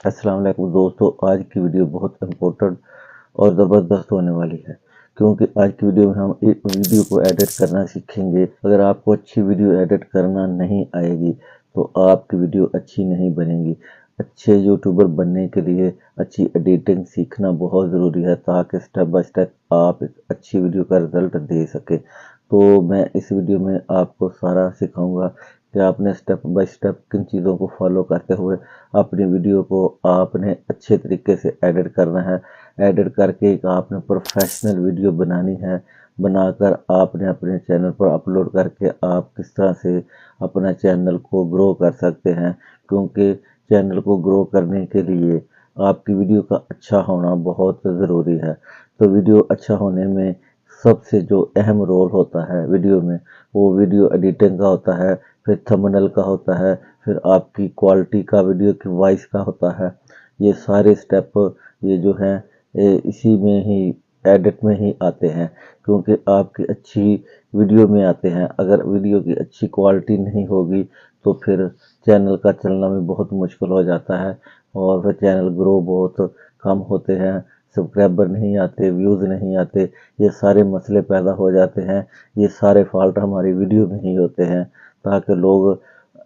अस्सलाम वालेकुम दोस्तों, आज की वीडियो बहुत इम्पोर्टेंट और ज़बरदस्त होने वाली है क्योंकि आज की वीडियो में हम एक वीडियो को एडिट करना सीखेंगे। अगर आपको अच्छी वीडियो एडिट करना नहीं आएगी तो आपकी वीडियो अच्छी नहीं बनेगी। अच्छे यूट्यूबर बनने के लिए अच्छी एडिटिंग सीखना बहुत ज़रूरी है ताकि स्टेप बाय स्टेप आप एक अच्छी वीडियो का रिज़ल्ट दे सकें। तो मैं इस वीडियो में आपको सारा सिखाऊंगा कि आपने स्टेप बाय स्टेप किन चीज़ों को फॉलो करते हुए अपनी वीडियो को आपने अच्छे तरीके से एडिट करना है। एडिट करके एक आपने प्रोफेशनल वीडियो बनानी है। बनाकर आपने अपने चैनल पर अपलोड करके आप किस तरह से अपना चैनल को ग्रो कर सकते हैं, क्योंकि चैनल को ग्रो करने के लिए आपकी वीडियो का अच्छा होना बहुत ज़रूरी है। तो वीडियो अच्छा होने में सबसे जो अहम रोल होता है वीडियो में, वो वीडियो एडिटिंग का होता है, फिर थंबनेल का होता है, फिर आपकी क्वालिटी का, वीडियो की वॉइस का होता है। ये सारे स्टेप ये जो हैं इसी में ही, एडिट में ही आते हैं, क्योंकि आपकी अच्छी वीडियो में आते हैं। अगर वीडियो की अच्छी क्वालिटी नहीं होगी तो फिर चैनल का चलना भी बहुत मुश्किल हो जाता है और फिर चैनल ग्रो बहुत कम होते हैं, सब्सक्राइबर नहीं आते, व्यूज़ नहीं आते, ये सारे मसले पैदा हो जाते हैं। ये सारे फॉल्ट हमारी वीडियो में ही होते हैं, ताकि लोग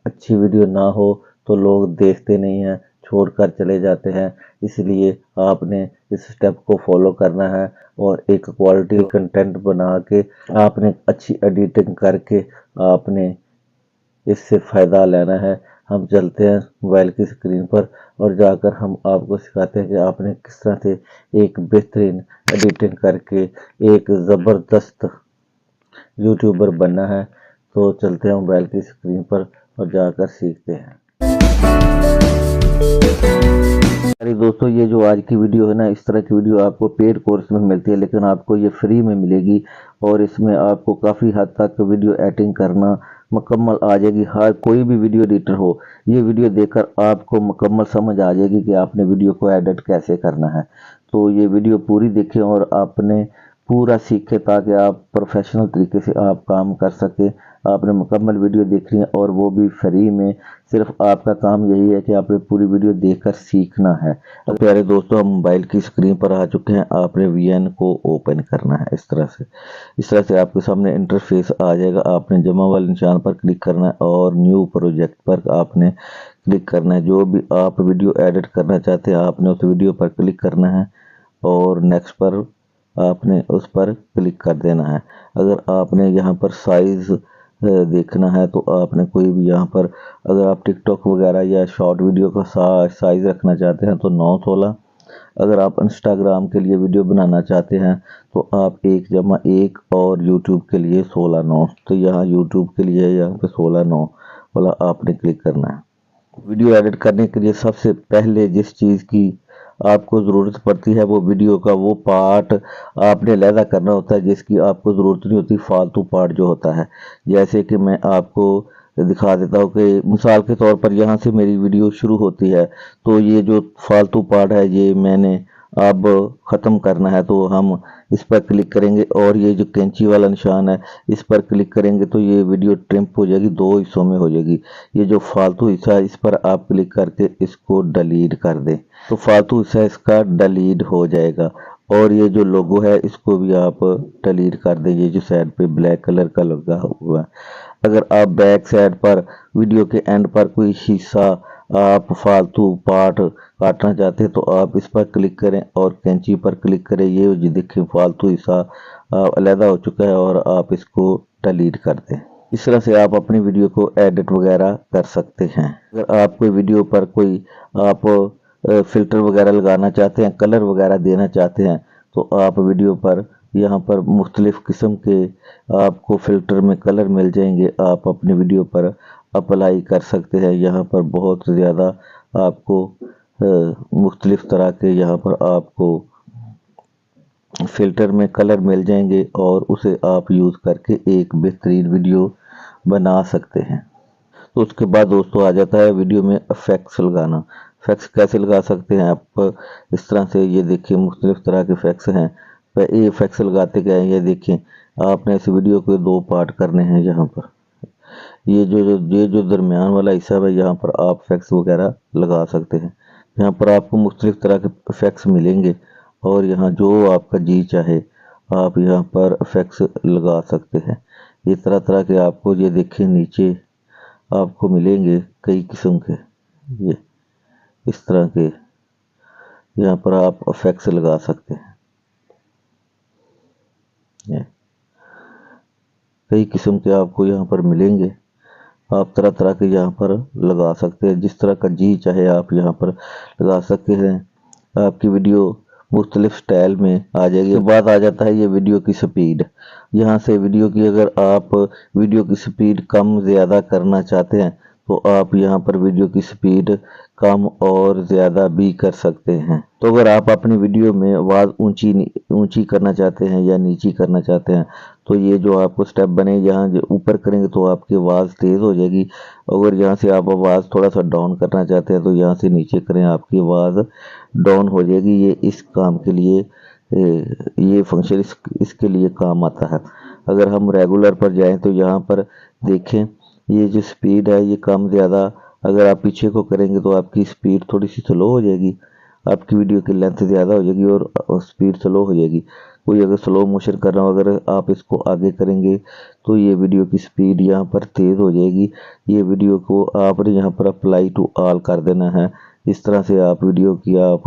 अच्छी वीडियो ना हो तो लोग देखते नहीं हैं, छोड़कर चले जाते हैं। इसलिए आपने इस स्टेप को फॉलो करना है और एक क्वालिटी कंटेंट बना के आपने अच्छी एडिटिंग करके आपने इससे फ़ायदा लेना है। हम चलते हैं मोबाइल की स्क्रीन पर और जाकर हम आपको सिखाते हैं कि आपने किस तरह से एक बेहतरीन एडिटिंग करके एक ज़बरदस्त यूट्यूबर बनना है। तो चलते हैं मोबाइल की स्क्रीन पर और जाकर सीखते हैं। अरे दोस्तों, ये जो आज की वीडियो है ना, इस तरह की वीडियो आपको पेड कोर्स में मिलती है, लेकिन आपको ये फ्री में मिलेगी और इसमें आपको काफ़ी हद तक वीडियो एडिटिंग करना मुकम्मल आ जाएगी। हर कोई भी वीडियो एडिटर हो, ये वीडियो देखकर आपको मुकम्मल समझ आ जाएगी कि आपने वीडियो को एडिट कैसे करना है। तो ये वीडियो पूरी देखें और आपने पूरा सीखें ताकि आप प्रोफेशनल तरीके से आप काम कर सकें। आपने मुकम्मल वीडियो देखनी है और वो भी फ्री में। सिर्फ आपका काम यही है कि आपने पूरी वीडियो देखकर सीखना है। तो प्यारे दोस्तों, हम मोबाइल की स्क्रीन पर आ चुके हैं। आपने वीएन को ओपन करना है इस तरह से आपके सामने इंटरफेस आ जाएगा। आपने जमा वाले निशान पर क्लिक करना है और न्यू प्रोजेक्ट पर आपने क्लिक करना है। जो भी आप वीडियो एडिट करना चाहते हैं आपने उस वीडियो पर क्लिक करना है और नेक्स्ट पर आपने उस पर क्लिक कर देना है। अगर आपने यहाँ पर साइज़ देखना है तो आपने कोई भी यहाँ पर, अगर आप टिकटॉक वगैरह या शॉर्ट वीडियो का साइज़ रखना चाहते हैं तो 9:16। अगर आप इंस्टाग्राम के लिए वीडियो बनाना चाहते हैं तो आप 1:1 और यूट्यूब के लिए 16:9। तो यहाँ यूट्यूब के लिए यहाँ पे 16:9 वाला आपने क्लिक करना है। वीडियो एडिट करने के लिए सबसे पहले जिस चीज़ की आपको ज़रूरत पड़ती है वो वीडियो का वो पार्ट आपने अलहदा करना होता है, जिसकी आपको ज़रूरत नहीं होती, फालतू पार्ट जो होता है। जैसे कि मैं आपको दिखा देता हूँ कि मिसाल के तौर पर यहाँ से मेरी वीडियो शुरू होती है, तो ये जो फालतू पार्ट है ये मैंने अब ख़त्म करना है। तो हम इस पर क्लिक करेंगे और ये जो कैंची वाला निशान है इस पर क्लिक करेंगे तो ये वीडियो ट्रिम हो जाएगी, 2 हिस्सों में हो जाएगी। ये जो फालतू हिस्सा है इस पर आप क्लिक करके इसको डिलीट कर दें तो फालतू हिस्सा इसका डिलीट हो जाएगा। और ये जो लोगो है इसको भी आप डिलीट कर दें, ये जो साइड पे ब्लैक कलर का लगा हुआ है। अगर आप बैक साइड पर वीडियो के एंड पर कोई हिस्सा आप फालतू पार्ट काटना चाहते हैं तो आप इस पर क्लिक करें और कैंची पर क्लिक करें। ये जो देखें फालतू हिस्सा अलहदा हो चुका है और आप इसको डिलीट कर दें। इस तरह से आप अपनी वीडियो को एडिट वगैरह कर सकते हैं। अगर आप कोई वीडियो पर कोई आप फ़िल्टर वगैरह लगाना चाहते हैं, कलर वगैरह देना चाहते हैं, तो आप वीडियो पर यहाँ पर मुख्तलिफ़ किस्म के आपको फ़िल्टर में कलर मिल जाएंगे। आप अपनी वीडियो पर अप्लाई कर सकते हैं। यहाँ पर बहुत ज़्यादा आपको मुख्तलिफ़ तरह के यहाँ पर आपको फ़िल्टर में कलर मिल जाएंगे और उसे आप यूज़ करके एक बेहतरीन वीडियो बना सकते हैं। तो उसके बाद दोस्तों आ जाता है वीडियो में इफ़ेक्ट्स लगाना। इफ़ेक्ट्स कैसे लगा सकते हैं आप इस तरह से, ये देखिए मुख्तलिफ़ तरह के इफ़ेक्ट्स हैं। ये इफ़ेक्ट्स लगाते गए हैं, ये देखें आपने इस वीडियो को 2 पार्ट करने हैं। यहाँ पर ये जो दरमियान वाला हिस्सा है यहाँ पर आप इफ़ेक्ट्स वगैरह लगा सकते हैं। यहाँ पर आपको मुख्तलिफ तरह के इफ़ेक्ट्स मिलेंगे और यहाँ जो आपका जी चाहे आप यहाँ पर इफ़ेक्ट्स लगा सकते हैं। ये तरह तरह के आपको ये देखिए नीचे आपको मिलेंगे कई किस्म के, ये इस तरह के यहाँ पर आप इफ़ेक्ट्स लगा सकते हैं। ये कई किस्म के आपको यहाँ पर मिलेंगे, आप तरह तरह के यहाँ पर लगा सकते हैं, जिस तरह का जी चाहे आप यहाँ पर लगा सकते हैं। आपकी वीडियो मुख्तलिफ स्टाइल में आ जाएगी। बात आ जाता है ये वीडियो की स्पीड। यहाँ से वीडियो की अगर आप वीडियो की स्पीड कम ज़्यादा करना चाहते हैं तो आप यहाँ पर वीडियो की स्पीड कम और ज़्यादा भी कर सकते हैं। तो अगर आप अपनी वीडियो में आवाज़ ऊंची करना चाहते हैं या नीची करना चाहते हैं तो ये जो आपको स्टेप बने, यहाँ जो ऊपर करेंगे तो आपकी आवाज़ तेज़ हो जाएगी। अगर यहाँ से आप आवाज़ थोड़ा सा डाउन करना चाहते हैं तो यहाँ से नीचे करें, आपकी आवाज़ डाउन हो जाएगी। ये इस काम के लिए ये फंक्शन इसके लिए काम आता है। अगर हम रेगुलर पर जाएं तो यहाँ पर देखें ये जो स्पीड है ये कम ज़्यादा, अगर आप पीछे को करेंगे तो आपकी स्पीड थोड़ी सी स्लो हो जाएगी, आपकी वीडियो की लेंथ ज़्यादा हो जाएगी और स्पीड स्लो हो जाएगी। कोई अगर स्लो मोशन कर रहा हो, अगर आप इसको आगे करेंगे तो ये वीडियो की स्पीड यहाँ पर तेज़ हो जाएगी। ये वीडियो को आपने यहाँ पर अप्लाई टू ऑल कर देना है। इस तरह से आप वीडियो की आप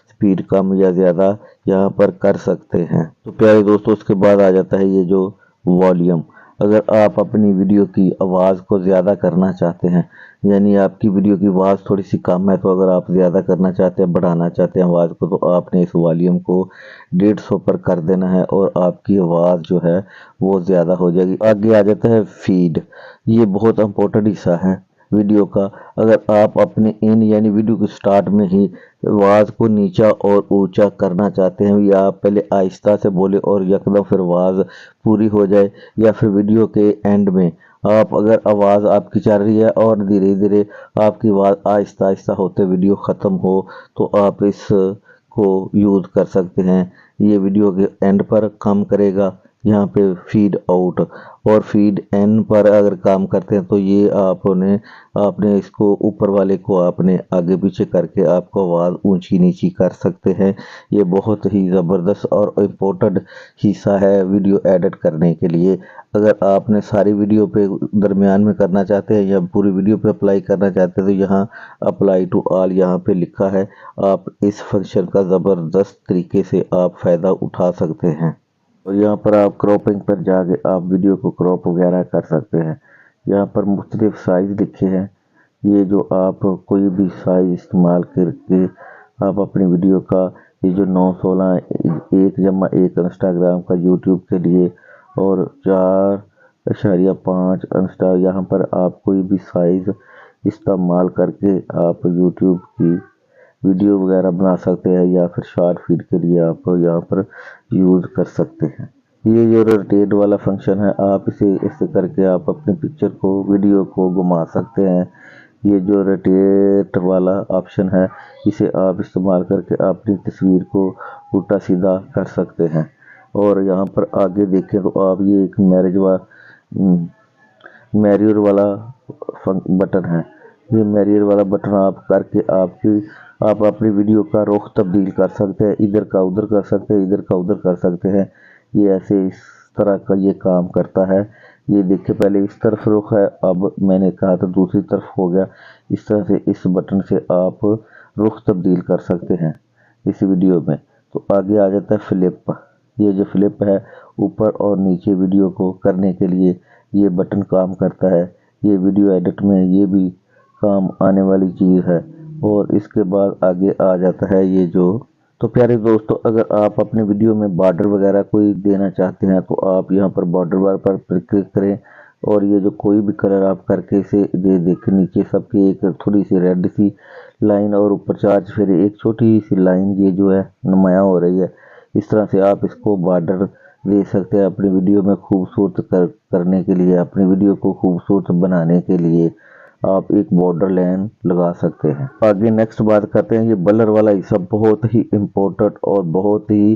स्पीड कम या ज़्यादा यहाँ पर कर सकते हैं। तो प्यारे दोस्तों, उसके बाद आ जाता है ये जो वॉल्यूम। अगर आप अपनी वीडियो की आवाज़ को ज़्यादा करना चाहते हैं, यानी आपकी वीडियो की आवाज़ थोड़ी सी कम है, तो अगर आप ज़्यादा करना चाहते हैं, बढ़ाना चाहते हैं आवाज़ को, तो आपने इस वॉल्यूम को 150 पर कर देना है और आपकी आवाज़ जो है वो ज़्यादा हो जाएगी। आगे आ जाता है फीड। ये बहुत इम्पोर्टेंट हिस्सा है वीडियो का। अगर आप अपने इन यानी वीडियो के स्टार्ट में ही आवाज़ को नीचा और ऊंचा करना चाहते हैं, या आप पहले आहिस्ता से बोले और यकदम फिर आवाज़ पूरी हो जाए, या फिर वीडियो के एंड में आप अगर आवाज़ आपकी चल रही है और धीरे धीरे आपकी आवाज़ आहिस्ता आहिस्ता होते वीडियो ख़त्म हो, तो आप इस को यूज़ कर सकते हैं। ये वीडियो के एंड पर काम करेगा। यहाँ पे फीड आउट और फीड इन पर अगर काम करते हैं तो ये आपने इसको ऊपर वाले को आपने आगे पीछे करके आपको आवाज़ ऊंची नीची कर सकते हैं। ये बहुत ही ज़बरदस्त और इम्पोर्टेंट हिस्सा है वीडियो एडिट करने के लिए। अगर आपने सारी वीडियो पे दरमियान में करना चाहते हैं या पूरी वीडियो पे अप्लाई करना चाहते हैं तो यहाँ अप्लाई टू ऑल यहाँ पे लिखा है। आप इस फंक्शन का ज़बरदस्त तरीके से आप फ़ायदा उठा सकते हैं। और यहाँ पर आप क्रॉपिंग पर जाके आप वीडियो को क्रॉप वगैरह कर सकते हैं। यहाँ पर मुख्तलिफ साइज़ लिखे हैं। ये जो आप कोई भी साइज़ इस्तेमाल करके आप अपनी वीडियो का ये जो 916 1/1 इंस्टाग्राम का यूट्यूब के लिए और 4.5 इंस्टा, यहाँ पर आप कोई भी साइज़ इस्तेमाल करके आप यूट्यूब की वीडियो वगैरह बना सकते हैं, या फिर शॉर्ट फीड के लिए आप यहाँ पर यूज़ कर सकते हैं। ये जो रोटेट वाला फंक्शन है, आप इसे करके आप अपनी पिक्चर को वीडियो को घुमा सकते हैं। ये जो रोटेट वाला ऑप्शन है इसे आप इस्तेमाल करके अपनी तस्वीर को उल्टा सीधा कर सकते हैं। और यहाँ पर आगे देखें तो आप ये एक मैरियर वाला बटन है। ये मैरियर वाला बटन आप करके आप अपनी वीडियो का रुख तब्दील कर सकते हैं, इधर का उधर कर सकते हैं, इधर का उधर कर सकते हैं। ये ऐसे इस तरह का ये काम करता है। ये देखिए पहले इस तरफ रुख है, अब मैंने कहा था दूसरी तरफ हो गया। इस तरह से इस बटन से आप रुख तब्दील कर सकते हैं इस वीडियो में। तो आगे आ जाता है फ्लिप। ये जो फ्लिप है ऊपर और नीचे वीडियो को करने के लिए ये बटन काम करता है। ये वीडियो एडिट में ये भी काम आने वाली चीज़ है। और इसके बाद आगे आ जाता है ये जो, तो प्यारे दोस्तों, अगर आप अपने वीडियो में बॉर्डर वगैरह कोई देना चाहते हैं तो आप यहाँ पर बॉर्डर बार पर क्लिक करें और ये जो कोई भी कलर आप करके इसे देखें, नीचे सबकी एक थोड़ी सी रेड सी लाइन और ऊपर चार्ज फिर एक छोटी सी लाइन ये जो है नुमायाँ हो रही है। इस तरह से आप इसको बॉर्डर दे सकते हैं अपनी वीडियो में खूबसूरत करने के लिए, अपनी वीडियो को खूबसूरत बनाने के लिए आप एक बॉर्डर लाइन लगा सकते हैं। आगे नेक्स्ट बात करते हैं, ये ब्लर वाला हिस्सा बहुत ही इम्पोर्टेंट और बहुत ही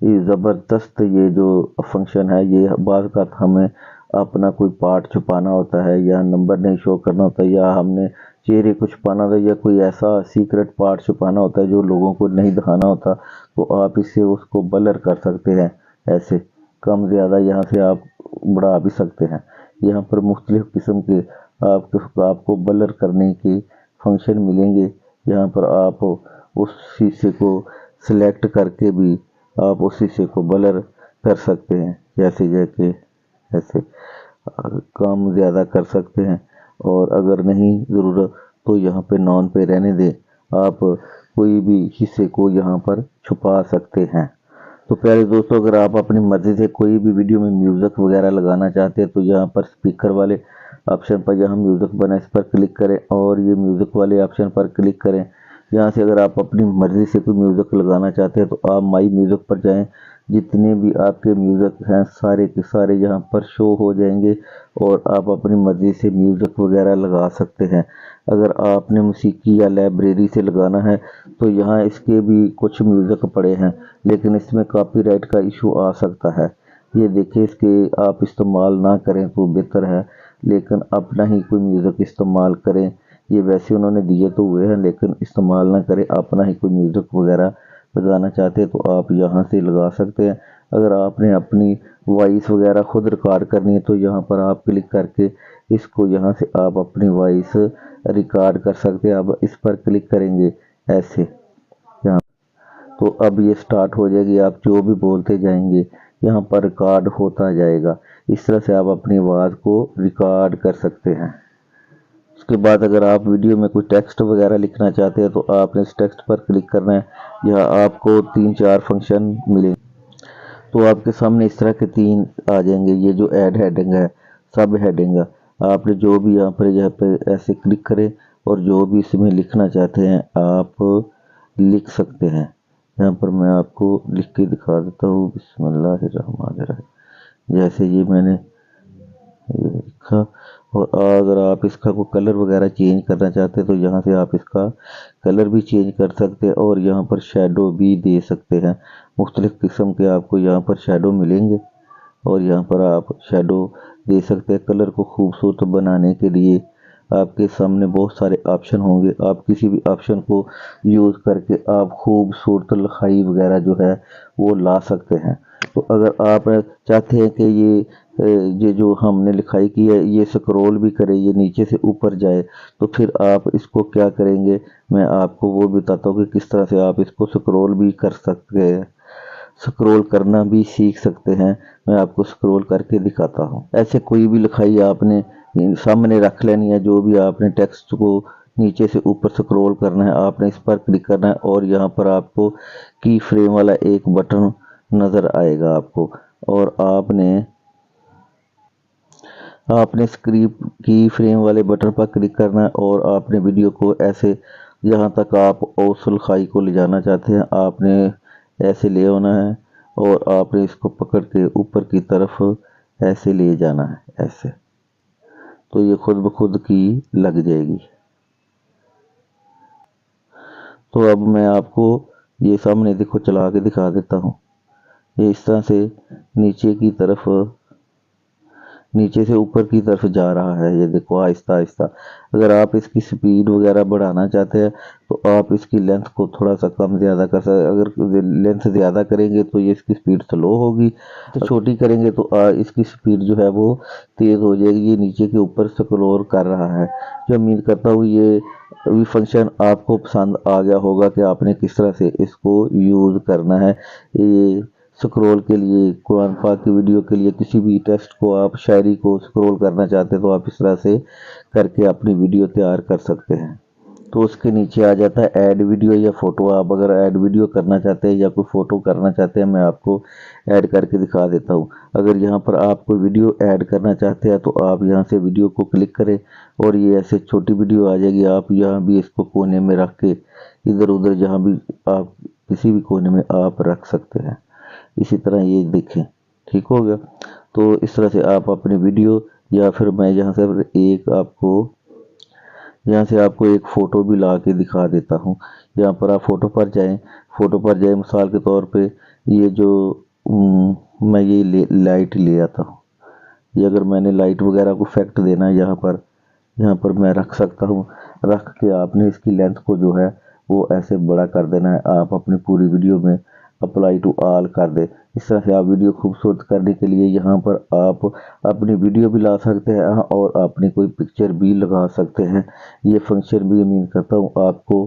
ज़बरदस्त ये जो फंक्शन है। ये बात का हमें अपना कोई पार्ट छुपाना होता है या नंबर नहीं शो करना होता है, या हमने चेहरे को छुपाना होता है या कोई ऐसा सीक्रेट पार्ट छुपाना होता है जो लोगों को नहीं दिखाना होता, तो आप इससे उसको ब्लर कर सकते हैं। ऐसे कम ज़्यादा यहाँ से आप बढ़ा भी सकते हैं। यहाँ पर मुख्तलिफ़ किस्म के आपको ब्लर करने के फंक्शन मिलेंगे। यहाँ पर आप उस शीशे को सिलेक्ट करके भी आप उस शीशे को ब्लर कर सकते हैं। जैसे ऐसे कम ज़्यादा कर सकते हैं, और अगर नहीं ज़रूरत तो यहाँ पे नॉन पे रहने दें। आप कोई भी हिस्से को यहाँ पर छुपा सकते हैं। तो प्यारे दोस्तों, अगर आप अपनी मर्ज़ी से कोई भी वीडियो में म्यूज़िक वगैरह लगाना चाहते हैं तो यहाँ पर स्पीकर वाले ऑप्शन पर जहाँ म्यूज़िक बना इस पर क्लिक करें और ये म्यूज़िक वाले ऑप्शन पर क्लिक करें। यहाँ से अगर आप अपनी मर्ज़ी से कोई म्यूज़िक लगाना चाहते हैं तो आप माई म्यूज़िक पर जाएं। जितने भी आपके म्यूज़िक हैं सारे के सारे यहाँ पर शो हो जाएंगे और आप अपनी मर्ज़ी से म्यूज़िक वगैरह लगा सकते हैं। अगर आपने मूसीकी या लाइब्रेरी से लगाना है तो यहाँ इसके भी कुछ म्यूज़िक पड़े हैं, लेकिन इसमें कॉपीराइट का इशू आ सकता है। ये देखिए, इसके आप इस्तेमाल ना करें तो बेहतर है, लेकिन अपना ही कोई म्यूज़िक इस्तेमाल करें। ये वैसे उन्होंने दिए तो हुए हैं, लेकिन इस्तेमाल ना करें। अपना ही कोई म्यूज़िक वगैरह लगाना चाहते हैं तो आप यहाँ से लगा सकते हैं। अगर आपने अपनी वॉइस वगैरह खुद रिकॉर्ड करनी है तो यहाँ पर आप क्लिक करके इसको यहाँ से आप अपनी वॉइस रिकॉर्ड कर सकते हैं। अब इस पर क्लिक करेंगे ऐसे यहाँ, तो अब ये स्टार्ट हो जाएगी। आप जो भी बोलते जाएंगे यहाँ पर रिकॉर्ड होता जाएगा। इस तरह से आप अपनी आवाज़ को रिकॉर्ड कर सकते हैं। उसके बाद अगर आप वीडियो में कोई टेक्स्ट वगैरह लिखना चाहते हैं तो आपने इस टेक्स्ट पर क्लिक करना है। यहाँ आपको 3-4 फंक्शन मिलेंगे। तो आपके सामने इस तरह के 3 आ जाएंगे। ये जो ऐड हेडिंग है, सब हेडिंग है, आपने जो भी यहाँ पे ऐसे क्लिक करें और जो भी इसमें लिखना चाहते हैं आप लिख सकते हैं। यहाँ पर मैं आपको लिख के दिखा देता हूँ, बिस्मिल्लाहिर्रहमानिर्रहीम। जैसे ये मैंने ये लिखा, और अगर आप इसका कोई कलर वगैरह चेंज करना चाहते हैं तो यहाँ से आप इसका कलर भी चेंज कर सकते हैं और यहाँ पर शेडो भी दे सकते हैं। मुख्तलिफ़ किस्म के आपको यहाँ पर शेडो मिलेंगे और यहाँ पर आप शेडो दे सकते हैं। कलर को खूबसूरत बनाने के लिए आपके सामने बहुत सारे ऑप्शन होंगे। आप किसी भी ऑप्शन को यूज़ करके आप खूबसूरत लिखाई वगैरह जो है वो ला सकते हैं। तो अगर आप चाहते हैं कि ये जो हमने लिखाई की है ये स्क्रॉल भी करे, ये नीचे से ऊपर जाए, तो फिर आप इसको क्या करेंगे, मैं आपको वो बताता हूँ कि किस तरह से आप इसको स्क्रॉल भी कर सकते हैं, स्क्रॉल करना भी सीख सकते हैं। मैं आपको स्क्रॉल करके दिखाता हूँ। ऐसे कोई भी लिखाई आपने सामने रख लेनी है। जो भी आपने टेक्स्ट को नीचे से ऊपर स्क्रॉल करना है, आपने इस पर क्लिक करना है और यहाँ पर आपको की फ्रेम वाला एक बटन नज़र आएगा आपको, और आपने स्क्रिप्ट की फ्रेम वाले बटन पर क्लिक करना है और आपने वीडियो को ऐसे जहाँ तक आप उस लिखाई को ले जाना चाहते हैं आपने ऐसे ले आना है और आपने इसको पकड़ के ऊपर की तरफ ऐसे ले जाना है ऐसे, तो ये खुद ब खुद की लग जाएगी। तो अब मैं आपको ये सामने देखो चला के दिखा देता हूँ। ये इस तरह से नीचे से ऊपर की तरफ जा रहा है। ये देखो आहिस्ता आहिस्ता। अगर आप इसकी स्पीड वगैरह बढ़ाना चाहते हैं तो आप इसकी लेंथ को थोड़ा सा कम ज़्यादा कर सकते हैं। अगर लेंथ ज़्यादा करेंगे तो ये इसकी स्पीड स्लो होगी, तो छोटी करेंगे तो इसकी स्पीड जो है वो तेज़ हो जाएगी। ये नीचे के ऊपर स्क्रॉल कर रहा है। जो उम्मीद करता हूँ ये फंक्शन आपको पसंद आ गया होगा कि आपने किस तरह से इसको यूज़ करना है। ये स्क्रॉल के लिए, कुरान पाक की वीडियो के लिए, किसी भी टेक्स्ट को आप शायरी को स्क्रॉल करना चाहते हैं तो आप इस तरह से करके अपनी वीडियो तैयार कर सकते हैं। तो उसके नीचे आ जाता है ऐड वीडियो या फ़ोटो। आप अगर ऐड वीडियो करना चाहते हैं या कोई फ़ोटो करना चाहते हैं, मैं आपको ऐड करके दिखा देता हूँ। अगर यहाँ पर आप कोई वीडियो ऐड करना चाहते हैं तो आप यहाँ से वीडियो को क्लिक करें और ये ऐसे छोटी वीडियो आ जाएगी। आप यहाँ भी इसको कोने में रख के इधर उधर जहाँ भी आप किसी भी कोने में आप रख सकते हैं। इसी तरह ये देखें, ठीक हो गया। तो इस तरह से आप अपनी वीडियो, या फिर मैं यहाँ से आपको एक फ़ोटो भी ला के दिखा देता हूँ। यहाँ पर आप फ़ोटो पर जाएं। मिसाल के तौर पे ये जो मैं ये लाइट ले आता हूँ। ये अगर मैंने लाइट वगैरह को इफेक्ट देना है यहाँ पर मैं रख सकता हूँ। رکھ کے آپ نے اس کی لینتھ کو جو ہے وہ ایسے بڑا کر دینا ہے۔ آپ اپنی پوری ویڈیو میں اپلائی ٹو آل کر دیں۔ اس طرح سے آپ ویڈیو خوبصورت کرنے کے لیے یہاں پر آپ اپنی ویڈیو بھی لا سکتے ہیں اور اپنی کوئی پکچر بھی لگا سکتے ہیں۔ یہ فنکشن بھی امید کرتا ہوں آپ کو